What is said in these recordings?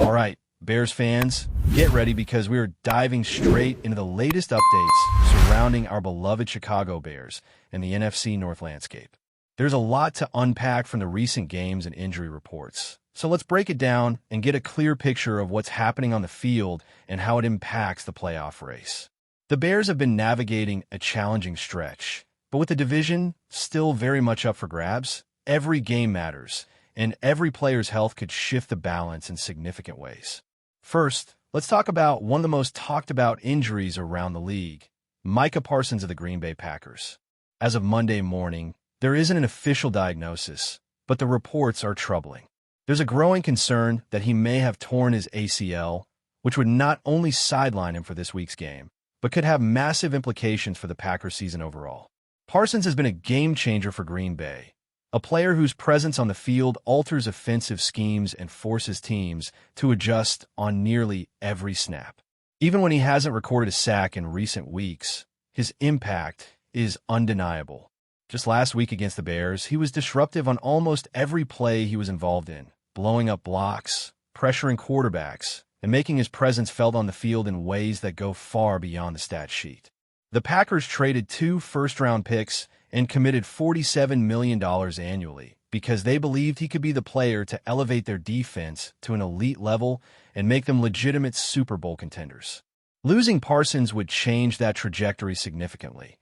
All right, Bears fans, get ready because we are diving straight into the latest updates surrounding our beloved Chicago Bears and the NFC North landscape. There's a lot to unpack from the recent games and injury reports. So let's break it down and get a clear picture of what's happening on the field and how it impacts the playoff race. The Bears have been navigating a challenging stretch, but with the division still very much up for grabs, every game matters, and every player's health could shift the balance in significant ways. First, let's talk about one of the most talked about injuries around the league, Micah Parsons of the Green Bay Packers. As of Monday morning, there isn't an official diagnosis, but the reports are troubling. There's a growing concern that he may have torn his ACL, which would not only sideline him for this week's game, but could have massive implications for the Packers season overall. Parsons has been a game-changer for Green Bay, a player whose presence on the field alters offensive schemes and forces teams to adjust on nearly every snap. Even when he hasn't recorded a sack in recent weeks, his impact is undeniable. Just last week against the Bears, he was disruptive on almost every play he was involved in, blowing up blocks, pressuring quarterbacks, and making his presence felt on the field in ways that go far beyond the stat sheet. The Packers traded 2 first-round picks and committed $47 million annually because they believed he could be the player to elevate their defense to an elite level and make them legitimate Super Bowl contenders. Losing Parsons would change that trajectory significantly,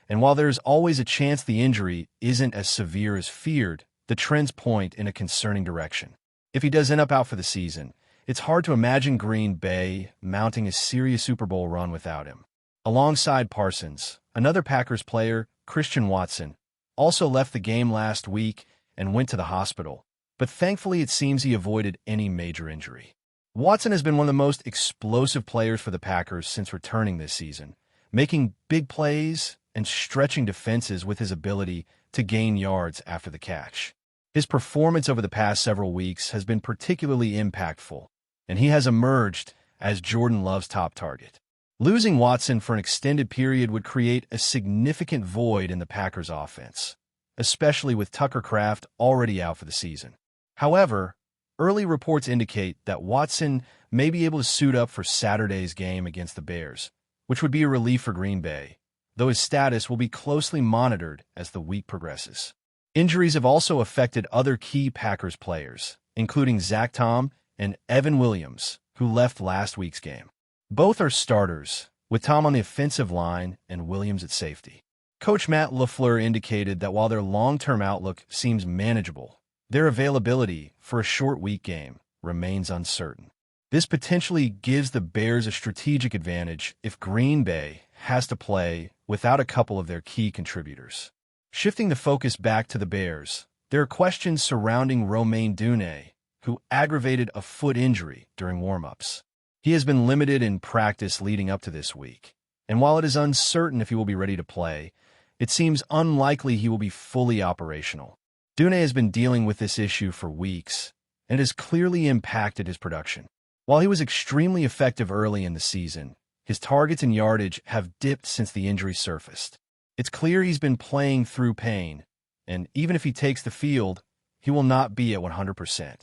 and while there's always a chance the injury isn't as severe as feared, the trends point in a concerning direction. If he does end up out for the season, it's hard to imagine Green Bay mounting a serious Super Bowl run without him. Alongside Parsons, another Packers player, Christian Watson, also left the game last week and went to the hospital, but thankfully it seems he avoided any major injury. Watson has been one of the most explosive players for the Packers since returning this season, making big plays and stretching defenses with his ability to gain yards after the catch. His performance over the past several weeks has been particularly impactful, and he has emerged as Jordan Love's top target. Losing Watson for an extended period would create a significant void in the Packers' offense, especially with Tucker Kraft already out for the season. However, early reports indicate that Watson may be able to suit up for Saturday's game against the Bears, which would be a relief for Green Bay, though his status will be closely monitored as the week progresses. Injuries have also affected other key Packers players, including Zach Tom and Evan Williams, who left last week's game. Both are starters, with Tom on the offensive line and Williams at safety. Coach Matt LaFleur indicated that while their long-term outlook seems manageable, their availability for a short week game remains uncertain. This potentially gives the Bears a strategic advantage if Green Bay has to play without a couple of their key contributors. Shifting the focus back to the Bears, there are questions surrounding Romain Duné, who aggravated a foot injury during warm-ups. He has been limited in practice leading up to this week, and while it is uncertain if he will be ready to play, it seems unlikely he will be fully operational. Duné has been dealing with this issue for weeks, and it has clearly impacted his production. While he was extremely effective early in the season, his targets and yardage have dipped since the injury surfaced. It's clear he's been playing through pain, and even if he takes the field, he will not be at 100%.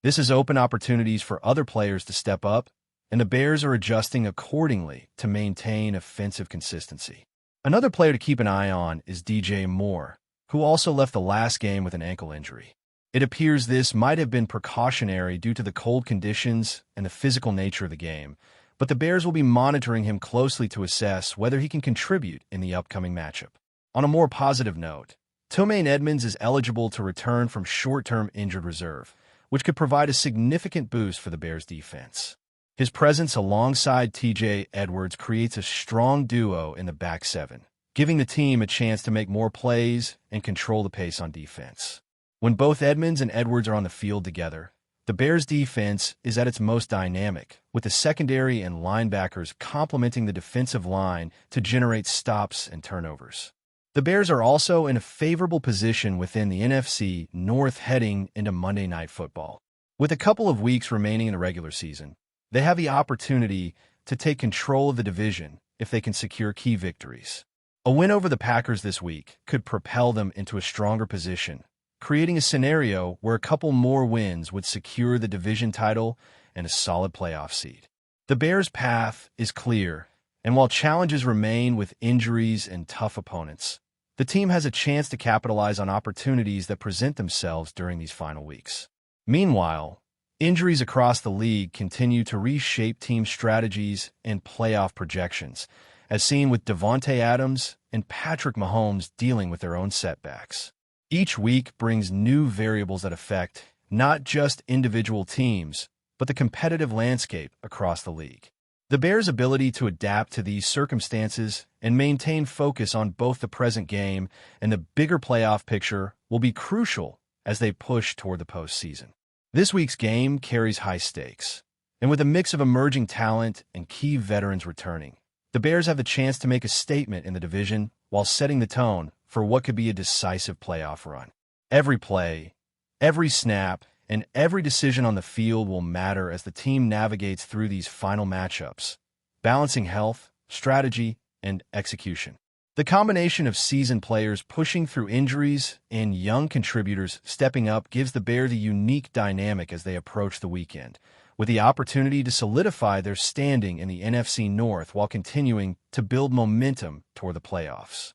This has opened opportunities for other players to step up, and the Bears are adjusting accordingly to maintain offensive consistency. Another player to keep an eye on is DJ Moore, who also left the last game with an ankle injury. It appears this might have been precautionary due to the cold conditions and the physical nature of the game, but the Bears will be monitoring him closely to assess whether he can contribute in the upcoming matchup. On a more positive note, Tremaine Edmunds is eligible to return from short-term injured reserve, which could provide a significant boost for the Bears' defense. His presence alongside TJ Edwards creates a strong duo in the back seven, giving the team a chance to make more plays and control the pace on defense. When both Edmunds and Edwards are on the field together, the Bears' defense is at its most dynamic, with the secondary and linebackers complementing the defensive line to generate stops and turnovers. The Bears are also in a favorable position within the NFC North heading into Monday Night Football. With a couple of weeks remaining in the regular season, they have the opportunity to take control of the division if they can secure key victories. A win over the Packers this week could propel them into a stronger position, creating a scenario where a couple more wins would secure the division title and a solid playoff seed. The Bears' path is clear, and while challenges remain with injuries and tough opponents, the team has a chance to capitalize on opportunities that present themselves during these final weeks. Meanwhile, injuries across the league continue to reshape team strategies and playoff projections, as seen with Davante Adams and Patrick Mahomes dealing with their own setbacks. Each week brings new variables that affect not just individual teams, but the competitive landscape across the league. The Bears' ability to adapt to these circumstances and maintain focus on both the present game and the bigger playoff picture will be crucial as they push toward the postseason. This week's game carries high stakes, and with a mix of emerging talent and key veterans returning, the Bears have the chance to make a statement in the division while setting the tone for what could be a decisive playoff run. Every play, every snap, and every decision on the field will matter as the team navigates through these final matchups, balancing health, strategy, and execution. The combination of seasoned players pushing through injuries and young contributors stepping up gives the Bears a unique dynamic as they approach the weekend, with the opportunity to solidify their standing in the NFC North while continuing to build momentum toward the playoffs.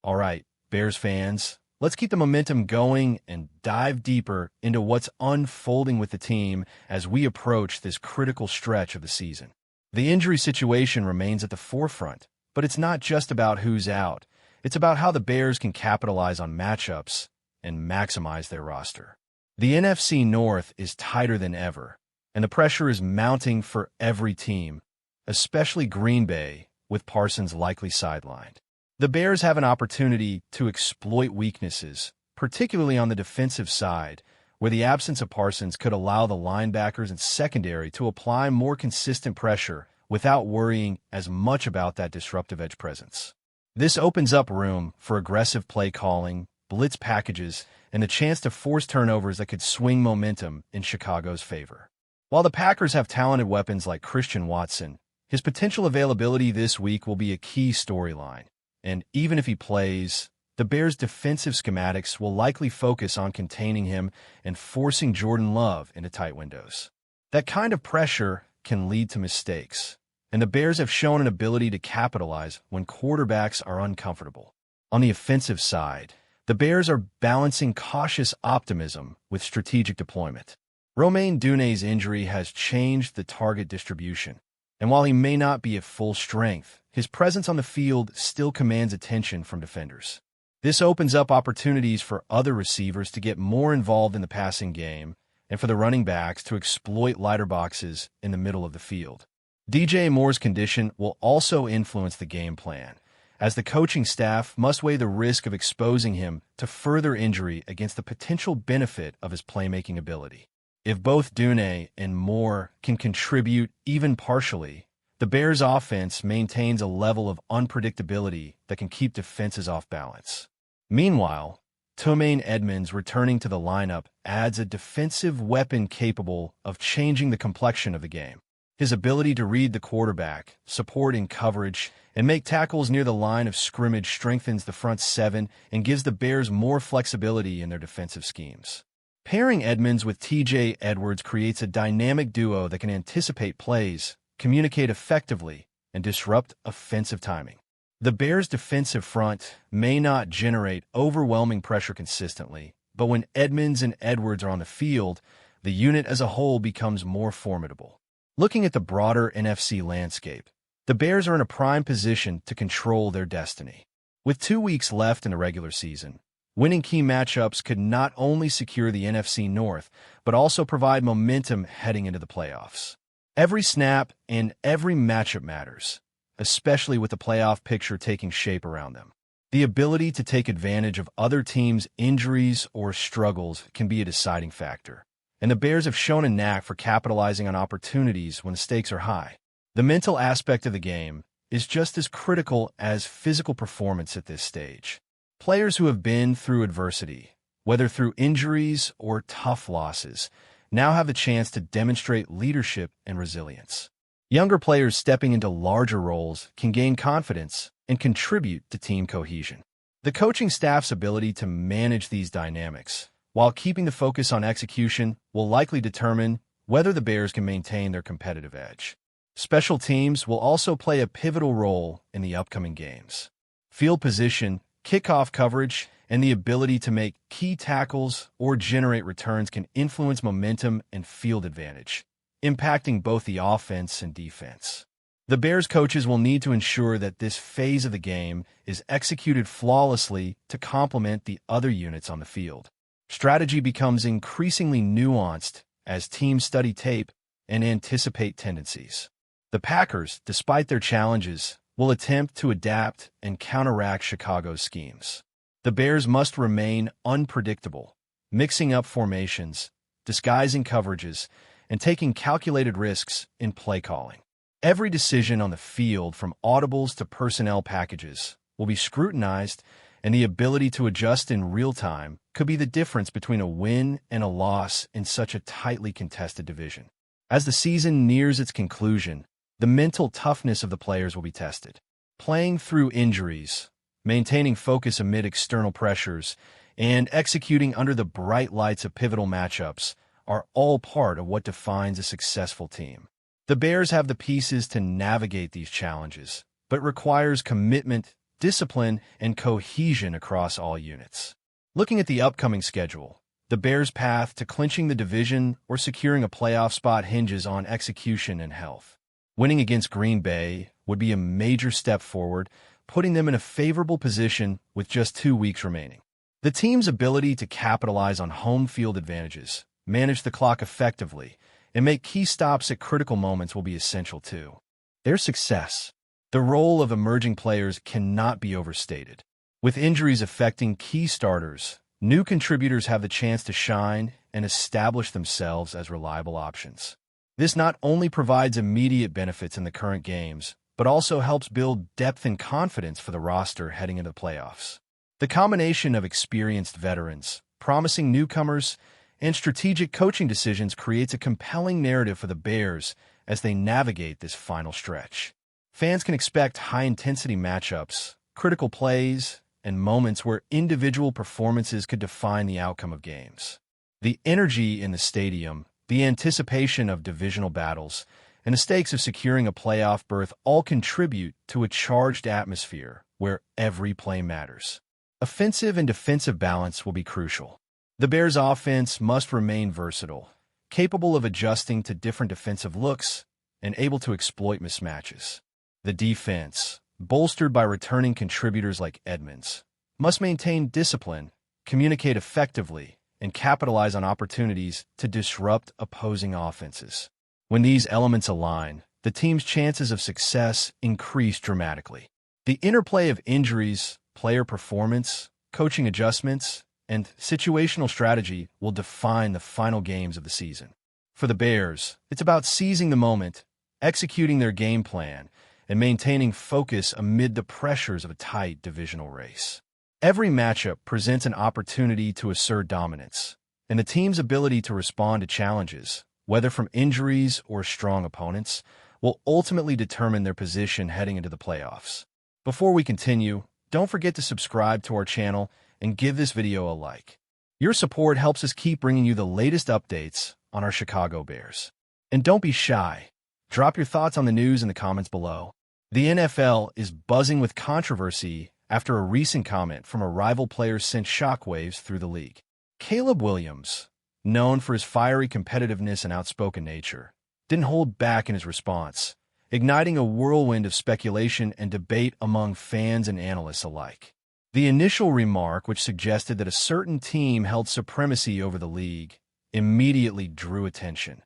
All right, Bears fans, let's keep the momentum going and dive deeper into what's unfolding with the team as we approach this critical stretch of the season. The injury situation remains at the forefront, but it's not just about who's out. It's about how the Bears can capitalize on matchups and maximize their roster. The NFC North is tighter than ever, and the pressure is mounting for every team, especially Green Bay, with Parsons likely sidelined. The Bears have an opportunity to exploit weaknesses, particularly on the defensive side, where the absence of Parsons could allow the linebackers and secondary to apply more consistent pressure without worrying as much about that disruptive edge presence. This opens up room for aggressive play calling, blitz packages, and the chance to force turnovers that could swing momentum in Chicago's favor. While the Packers have talented weapons like Christian Watson, his potential availability this week will be a key storyline. And even if he plays, the Bears' defensive schematics will likely focus on containing him and forcing Jordan Love into tight windows. That kind of pressure can lead to mistakes, and the Bears have shown an ability to capitalize when quarterbacks are uncomfortable. On the offensive side, the Bears are balancing cautious optimism with strategic deployment. Romain Dune's injury has changed the target distribution, and while he may not be at full strength, his presence on the field still commands attention from defenders. This opens up opportunities for other receivers to get more involved in the passing game and for the running backs to exploit lighter boxes in the middle of the field. DJ Moore's condition will also influence the game plan, as the coaching staff must weigh the risk of exposing him to further injury against the potential benefit of his playmaking ability. If both Dune and Moore can contribute even partially, the Bears' offense maintains a level of unpredictability that can keep defenses off balance. Meanwhile, Tremaine Edmunds returning to the lineup adds a defensive weapon capable of changing the complexion of the game. His ability to read the quarterback, support in coverage, and make tackles near the line of scrimmage strengthens the front seven and gives the Bears more flexibility in their defensive schemes. Pairing Edmunds with TJ Edwards creates a dynamic duo that can anticipate plays, communicate effectively, and disrupt offensive timing. The Bears' defensive front may not generate overwhelming pressure consistently, but when Edmunds and Edwards are on the field, the unit as a whole becomes more formidable. Looking at the broader NFC landscape, the Bears are in a prime position to control their destiny. With 2 weeks left in the regular season, winning key matchups could not only secure the NFC North, but also provide momentum heading into the playoffs. Every snap and every matchup matters, especially with the playoff picture taking shape around them. The ability to take advantage of other teams' injuries or struggles can be a deciding factor, and the Bears have shown a knack for capitalizing on opportunities when the stakes are high. The mental aspect of the game is just as critical as physical performance at this stage. Players who have been through adversity, whether through injuries or tough losses, now have the chance to demonstrate leadership and resilience. Younger players stepping into larger roles can gain confidence and contribute to team cohesion. The coaching staff's ability to manage these dynamics, while keeping the focus on execution, will likely determine whether the Bears can maintain their competitive edge. Special teams will also play a pivotal role in the upcoming games. Field position, kickoff coverage, and the ability to make key tackles or generate returns can influence momentum and field advantage, impacting both the offense and defense. The Bears coaches will need to ensure that this phase of the game is executed flawlessly to complement the other units on the field. Strategy becomes increasingly nuanced as teams study tape and anticipate tendencies. The Packers, despite their challenges, will attempt to adapt and counteract Chicago's schemes. The Bears must remain unpredictable, mixing up formations, disguising coverages, and taking calculated risks in play calling. Every decision on the field, from audibles to personnel packages, will be scrutinized, and the ability to adjust in real time could be the difference between a win and a loss in such a tightly contested division. As the season nears its conclusion, the mental toughness of the players will be tested. Playing through injuries, maintaining focus amid external pressures, and executing under the bright lights of pivotal matchups are all part of what defines a successful team. The Bears have the pieces to navigate these challenges, but requires commitment, discipline, and cohesion across all units. Looking at the upcoming schedule, the Bears' path to clinching the division or securing a playoff spot hinges on execution and health. Winning against Green Bay would be a major step forward, putting them in a favorable position with just 2 weeks remaining. The team's ability to capitalize on home field advantages, manage the clock effectively, and make key stops at critical moments will be essential too. Their success. The role of emerging players cannot be overstated. With injuries affecting key starters, new contributors have the chance to shine and establish themselves as reliable options. This not only provides immediate benefits in the current games, but also helps build depth and confidence for the roster heading into the playoffs. The combination of experienced veterans, promising newcomers, and strategic coaching decisions creates a compelling narrative for the Bears as they navigate this final stretch. Fans can expect high-intensity matchups, critical plays, and moments where individual performances could define the outcome of games. The energy in the stadium, the anticipation of divisional battles, and the stakes of securing a playoff berth all contribute to a charged atmosphere where every play matters. Offensive and defensive balance will be crucial. The Bears' offense must remain versatile, capable of adjusting to different defensive looks and able to exploit mismatches. The defense, bolstered by returning contributors like Edmonds, must maintain discipline, communicate effectively, and capitalize on opportunities to disrupt opposing offenses. When these elements align, the team's chances of success increase dramatically. The interplay of injuries, player performance, coaching adjustments, and situational strategy will define the final games of the season. For the Bears, it's about seizing the moment, executing their game plan, and maintaining focus amid the pressures of a tight divisional race. Every matchup presents an opportunity to assert dominance, and the team's ability to respond to challenges, whether from injuries or strong opponents, will ultimately determine their position heading into the playoffs. Before we continue, don't forget to subscribe to our channel and give this video a like. Your support helps us keep bringing you the latest updates on our Chicago Bears. And don't be shy. Drop your thoughts on the news in the comments below. The NFL is buzzing with controversy after a recent comment from a rival player sent shockwaves through the league. Caleb Williams, known for his fiery competitiveness and outspoken nature, didn't hold back in his response, igniting a whirlwind of speculation and debate among fans and analysts alike. The initial remark, which suggested that a certain team held supremacy over the league, immediately drew attention,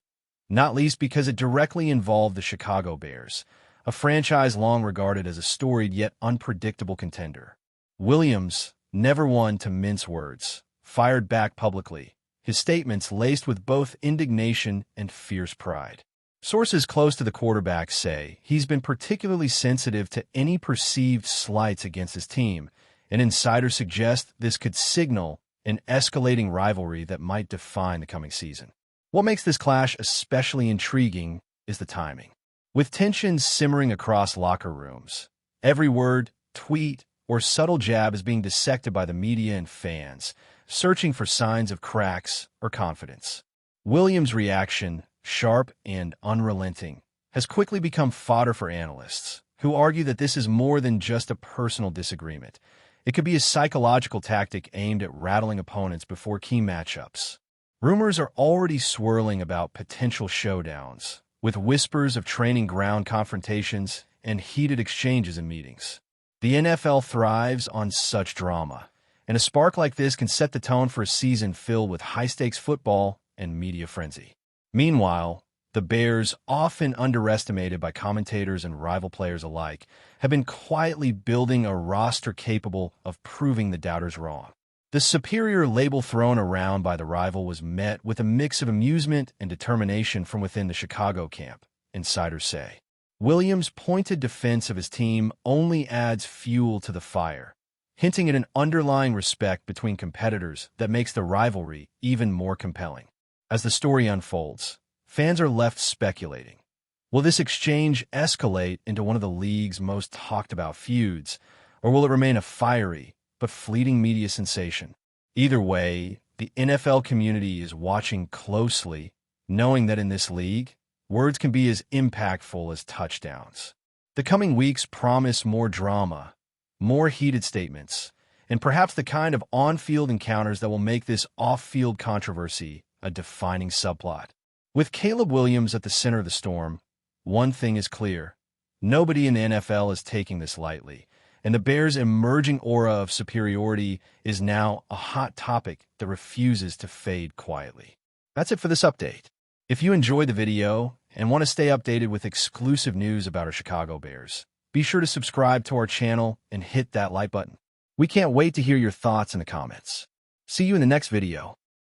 not least because it directly involved the Chicago Bears, a franchise long regarded as a storied yet unpredictable contender. Williams, never one to mince words, fired back publicly, his statements laced with both indignation and fierce pride. Sources close to the quarterback say he's been particularly sensitive to any perceived slights against his team, and insiders suggest this could signal an escalating rivalry that might define the coming season. What makes this clash especially intriguing is the timing. With tensions simmering across locker rooms, every word, tweet, or subtle jab is being dissected by the media and fans, searching for signs of cracks or confidence. Williams' reaction, sharp and unrelenting, has quickly become fodder for analysts, who argue that this is more than just a personal disagreement. It could be a psychological tactic aimed at rattling opponents before key matchups. Rumors are already swirling about potential showdowns, with whispers of training ground confrontations and heated exchanges in meetings. The NFL thrives on such drama, and a spark like this can set the tone for a season filled with high-stakes football and media frenzy. Meanwhile, the Bears, often underestimated by commentators and rival players alike, have been quietly building a roster capable of proving the doubters wrong. The superior label thrown around by the rival was met with a mix of amusement and determination from within the Chicago camp, insiders say. Williams' pointed defense of his team only adds fuel to the fire, hinting at an underlying respect between competitors that makes the rivalry even more compelling. As the story unfolds, fans are left speculating. Will this exchange escalate into one of the league's most talked-about feuds, or will it remain a fiery but fleeting media sensation? Either way, the NFL community is watching closely, knowing that in this league, words can be as impactful as touchdowns. The coming weeks promise more drama, more heated statements, and perhaps the kind of on-field encounters that will make this off-field controversy a defining subplot. With Caleb Williams at the center of the storm, one thing is clear. Nobody in the NFL is taking this lightly, and the Bears' emerging aura of superiority is now a hot topic that refuses to fade quietly. That's it for this update. If you enjoyed the video and want to stay updated with exclusive news about our Chicago Bears, be sure to subscribe to our channel and hit that like button. We can't wait to hear your thoughts in the comments. See you in the next video.